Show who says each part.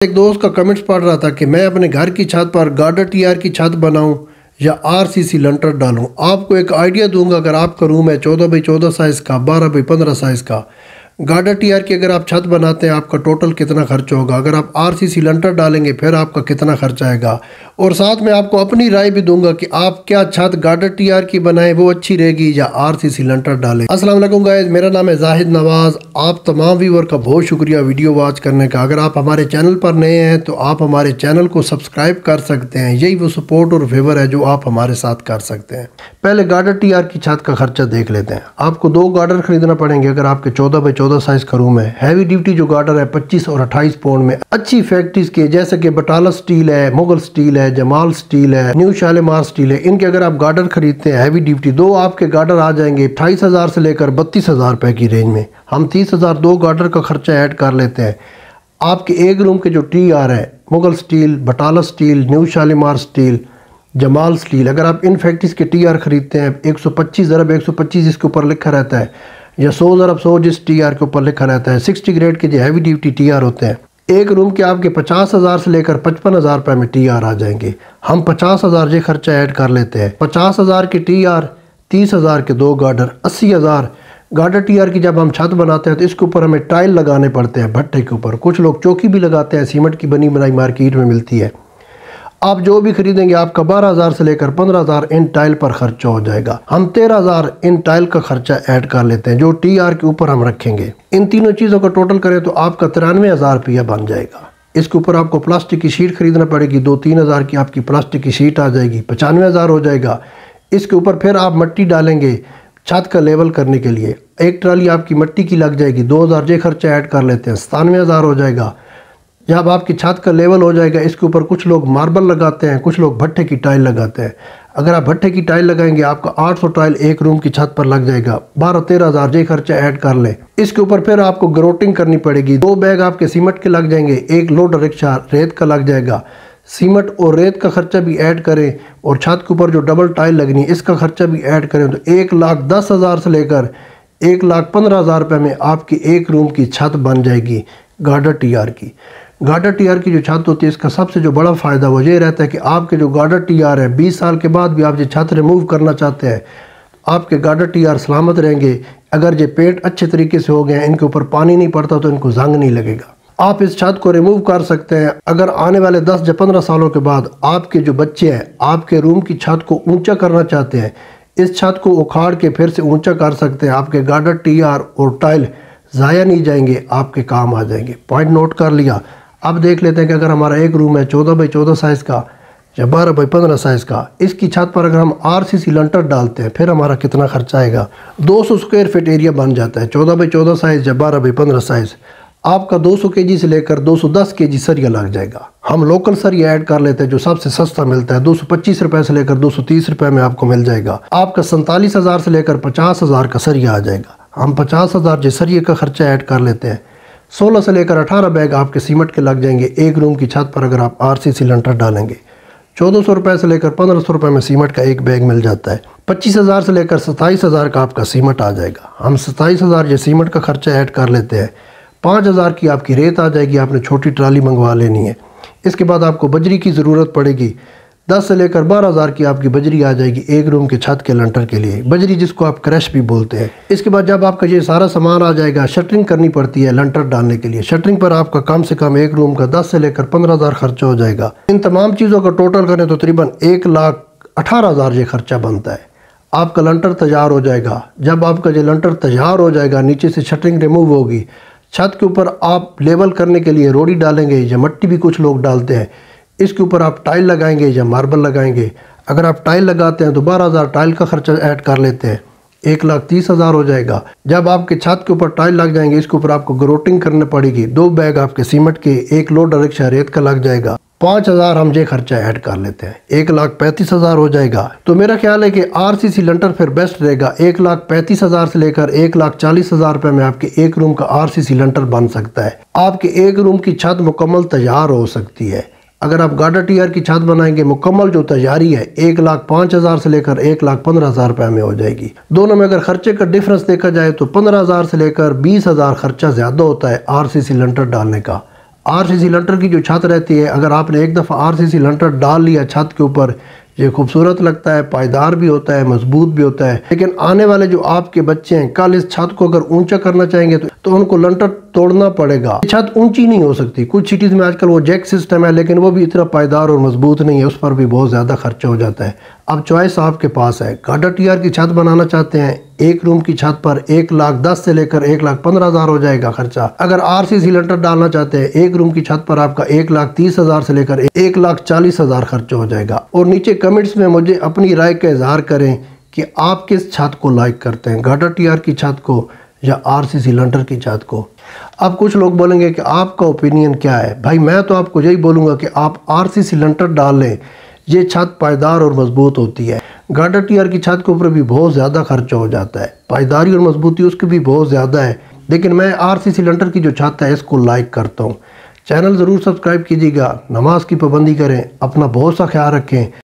Speaker 1: एक दोस्त का कमेंट्स पढ़ रहा था कि मैं अपने घर की छत पर गार्डर टीआर की छत बनाऊं या आरसीसी लंटर डालूं। आपको एक आइडिया दूंगा। अगर आपका रूम है 14 बाई 14 साइज़ का, 12 बाई 15 साइज़ का, गार्डर टीआर की अगर आप छत बनाते हैं आपका टोटल कितना खर्च होगा, अगर आप आरसीसी लंटर डालेंगे फिर आपका कितना खर्च आएगा, और साथ में आपको अपनी राय भी दूंगा कि आप क्या छत गार्डर टीआर की बनाएं वो अच्छी रहेगी या आरसीसी लंटर डालें। अस्सलाम वालेकुम गाइस, मेरा नाम है जाहिद नवाज। आप तमाम व्यूअर का बहुत शुक्रिया वीडियो वॉच करने का। अगर आप हमारे चैनल पर नए हैं तो आप हमारे चैनल को सब्सक्राइब कर सकते हैं। यही वो सपोर्ट और फेवर है जो आप हमारे साथ कर सकते हैं। पहले गार्डर टीआर की छत का खर्चा देख लेते हैं। आपको 2 गार्डर खरीदना पड़ेंगे अगर आपके 14 बाई 14 साइज का रूम है। हैवी ड्यूटी जो गार्डर है 25 और 28 पाउंड में, अच्छी फैक्ट्रीज के जैसे कि बटाला स्टील है, मुगल स्टील है, जमाल स्टील है, न्यू शालीमार स्टील है, इनके अगर आप गार्डर खरीदते हैं हैवी ड्यूटी, 2 आपके गार्डर आ जाएंगे 28,000 से लेकर 32,000 रुपए की रेंज में। हम 30,000 2 गार्डर का खर्चा ऐड कर लेते हैं। आपके एक रूम के जो टीआर है Mughal steel, Batala steel, new Shalimar steel, Jamal steel, अगर आप इन फैक्ट्रीज के टीआर खरीदते हैं 125 ज़रब 125 इसके ऊपर लिखा रहता है, या 100 ज़रब 100 जिस टीआर के ऊपर लिखा रहता है, 60 ग्रेड के जो हैवी ड्यूटी टीआर होते हैं, एक रूम के आपके 50,000 से लेकर 55,000 रुपये में टीआर आ जाएंगे। हम 50,000 ये खर्चा ऐड कर लेते हैं। 50,000 के टीआर, 30,000 के 2 गार्डर, 80,000 गार्डर टीआर की जब हम छत बनाते हैं तो इसके ऊपर हमें टाइल लगाने पड़ते हैं भट्टे के ऊपर। कुछ लोग चौकी भी लगाते हैं, सीमेंट की बनी बनाई मार्केट में मिलती है। आप जो भी खरीदेंगे आपका 12,000 से लेकर 15,000 इन टाइल पर खर्चा हो जाएगा। हम 13,000 इन टाइल का खर्चा ऐड कर लेते हैं जो टीआर के ऊपर हम रखेंगे। इन तीनों चीज़ों का टोटल करें तो आपका 93,000 रुपया बन जाएगा। इसके ऊपर आपको प्लास्टिक की शीट खरीदना पड़ेगी, 2-3 हज़ार की आपकी प्लास्टिक की शीट आ जाएगी, 95,000 हो जाएगा। इसके ऊपर फिर आप मिट्टी डालेंगे छत का लेवल करने के लिए, एक ट्राली आपकी मिट्टी की लग जाएगी, 2,000 ये खर्चा ऐड कर लेते हैं, 97,000 हो जाएगा। जब आपकी छत का लेवल हो जाएगा इसके ऊपर कुछ लोग मार्बल लगाते हैं, कुछ लोग भट्टे की टाइल लगाते हैं। अगर आप भट्टे की टाइल लगाएंगे आपका 800 टाइल एक रूम की छत पर लग जाएगा, 12-13,000 ये खर्चा ऐड कर लें। इसके ऊपर फिर आपको ग्रोटिंग करनी पड़ेगी, 2 बैग आपके सीमेंट के लग जाएंगे, 1 लोड रिक्शा रेत का लग जाएगा। सीमेंट और रेत का खर्चा भी ऐड करें और छत के ऊपर जो डबल टाइल लगनी है इसका खर्चा भी ऐड करें तो 1,10,000 से लेकर 1,15,000 रुपये में आपकी एक रूम की छत बन जाएगी गार्डर टीआर की। गार्डर टीआर की जो छत होती है इसका सबसे जो बड़ा फ़ायदा वो ये रहता है कि आपके जो गार्डर टीआर है 20 साल के बाद भी आप ये छत रिमूव करना चाहते हैं, आपके गार्डर टीआर सलामत रहेंगे। अगर ये पेंट अच्छे तरीके से हो गए, इनके ऊपर पानी नहीं पड़ता तो इनको जंग नहीं लगेगा। आप इस छत को रिमूव कर सकते हैं। अगर आने वाले 10 या 15 सालों के बाद आपके जो बच्चे हैं आपके रूम की छत को ऊंचा करना चाहते हैं, इस छत को उखाड़ के फिर से ऊंचा कर सकते हैं। आपके गार्डर टीआर और टाइल ज़ाया नहीं जाएंगे, आपके काम आ जाएंगे। पॉइंट नोट कर लिया। अब देख लेते हैं कि अगर हमारा एक रूम है 14 बाई 14 साइज़ का या 12 बाई 15 साइज़ का, इसकी छत पर अगर हम आरसीसी लंटर डालते हैं फिर हमारा कितना खर्चा आएगा। 200 स्क्वायर फीट एरिया बन जाता है। 14 बाई 14 साइज़ या 12 बाई 15 साइज़, आपका 200 केजी से लेकर 210 केजी सरिया लग जाएगा। हम लोकल सरिया ऐड कर लेते हैं जो सबसे सस्ता मिलता है, 225 रुपये से लेकर 230 रुपये में आपको मिल जाएगा। आपका 47,000 से लेकर 50,000 का सरिया आ जाएगा। हम 50,000 जो सरिये का खर्चा ऐड कर लेते हैं। 16 से लेकर 18 बैग आपके सीमेंट के लग जाएंगे एक रूम की छत पर अगर आप आरसीसी लंटर डालेंगे। 1,400 रुपये से लेकर 1,500 रुपये में सीमेंट का एक बैग मिल जाता है। 25,000 से लेकर 27,000 का आपका सीमेंट आ जाएगा। हम 27,000 ये सीमेंट का खर्चा ऐड कर लेते हैं। 5,000 की आपकी रेत आ जाएगी, आपने छोटी ट्राली मंगवा लेनी है। इसके बाद आपको बजरी की ज़रूरत पड़ेगी, 10 से लेकर 12,000 की आपकी बजरी आ जाएगी एक रूम के छत के लंटर के लिए, बजरी जिसको आप क्रश भी बोलते हैं। इसके बाद जब आपका ये सारा सामान आ जाएगा, शटरिंग करनी पड़ती है लंटर डालने के लिए। शटरिंग पर आपका कम से कम एक रूम का 10 से लेकर 15,000 खर्चा हो जाएगा। इन तमाम चीज़ों का टोटल करें तो तकरीबन 1,18,000 ये खर्चा बनता है। आपका लंटर तैयार हो जाएगा। जब आपका ये लंटर तैयार हो जाएगा, नीचे से शटरिंग रिमूव होगी, छत के ऊपर आप लेवल करने के लिए रोड़ी डालेंगे या मिट्टी भी कुछ लोग डालते हैं। इसके ऊपर आप टाइल लगाएंगे या मार्बल लगाएंगे। अगर आप टाइल लगाते हैं तो 12,000 टाइल का खर्चा ऐड कर लेते हैं, 1,30,000 हो जाएगा। जब आपके छत के ऊपर टाइल लग जाएंगे इसके ऊपर आपको ग्रोटिंग करनी पड़ेगी, 2 बैग आपके सीमेंट के, 1 लोड रिक्शा रेत का लग जाएगा। 5,000 हम ये खर्चा ऐड कर लेते हैं, 1,35,000 हो जाएगा। तो मेरा ख्याल है कि आरसीसी लंटर फिर बेस्ट रहेगा। 1,35,000 से लेकर 1,40,000 रुपये में आपके एक रूम का आरसीसी लंटर बन सकता है। आपके एक रूम की छत मुकम्मल तैयार हो सकती है। अगर आप गार्डर टीआर की छत बनाएंगे मुकम्मल जो तैयारी है 1,05,000 से लेकर 1,15,000 रुपये में हो जाएगी। दोनों में अगर खर्चे का डिफरेंस देखा जाए तो 15,000 से लेकर 20,000 खर्चा ज़्यादा होता है आरसीसी लंटर डालने का। आरसीसी लंटर की जो छत रहती है, अगर आपने एक दफ़ा आरसीसी लंटर डाल लिया छत के ऊपर, ये खूबसूरत लगता है, पायदार भी होता है, मजबूत भी होता है। लेकिन आने वाले जो आपके बच्चे हैं, कल इस छत को अगर ऊंचा करना चाहेंगे तो उनको लंटर तोड़ना पड़ेगा। छत ऊंची नहीं हो सकती। कुछ सिटीज़ में आजकल वो जैक सिस्टम है, लेकिन वो भी इतना पायदार और मजबूत नहीं है, उस पर भी बहुत ज़्यादा खर्चा हो जाता है। अब चॉइस आपके पास है। गार्डर टीआर की छत बनाना चाहते हैं, एक रूम की छत पर 1,10,000 से लेकर 1,15,000 हो जाएगा खर्चा। अगर आरसीसी लंटर डालना चाहते हैं, एक रूम की छत पर आपका 1,30,000 से लेकर 1,40,000 खर्चा हो जाएगा। और नीचे कमेंट्स में मुझे अपनी राय का इजहार करें कि आप किस छत को लाइक करते हैं, गार्डर टीआर की छत को या आरसीसी लंटर की छत को। अब कुछ लोग बोलेंगे कि आपका ओपिनियन क्या है। भाई मैं तो आपको यही बोलूँगा कि आप आरसीसी लंटर डाल लें, ये छत पायदार और मजबूत होती है। गार्डर टीआर की छत के ऊपर भी बहुत ज़्यादा खर्चा हो जाता है, पायदारी और मजबूती उसकी भी बहुत ज़्यादा है, लेकिन मैं आरसीसी लंटर की जो छत है इसको लाइक करता हूँ। चैनल ज़रूर सब्सक्राइब कीजिएगा, नमाज की पाबंदी करें, अपना बहुत सा ख्याल रखें।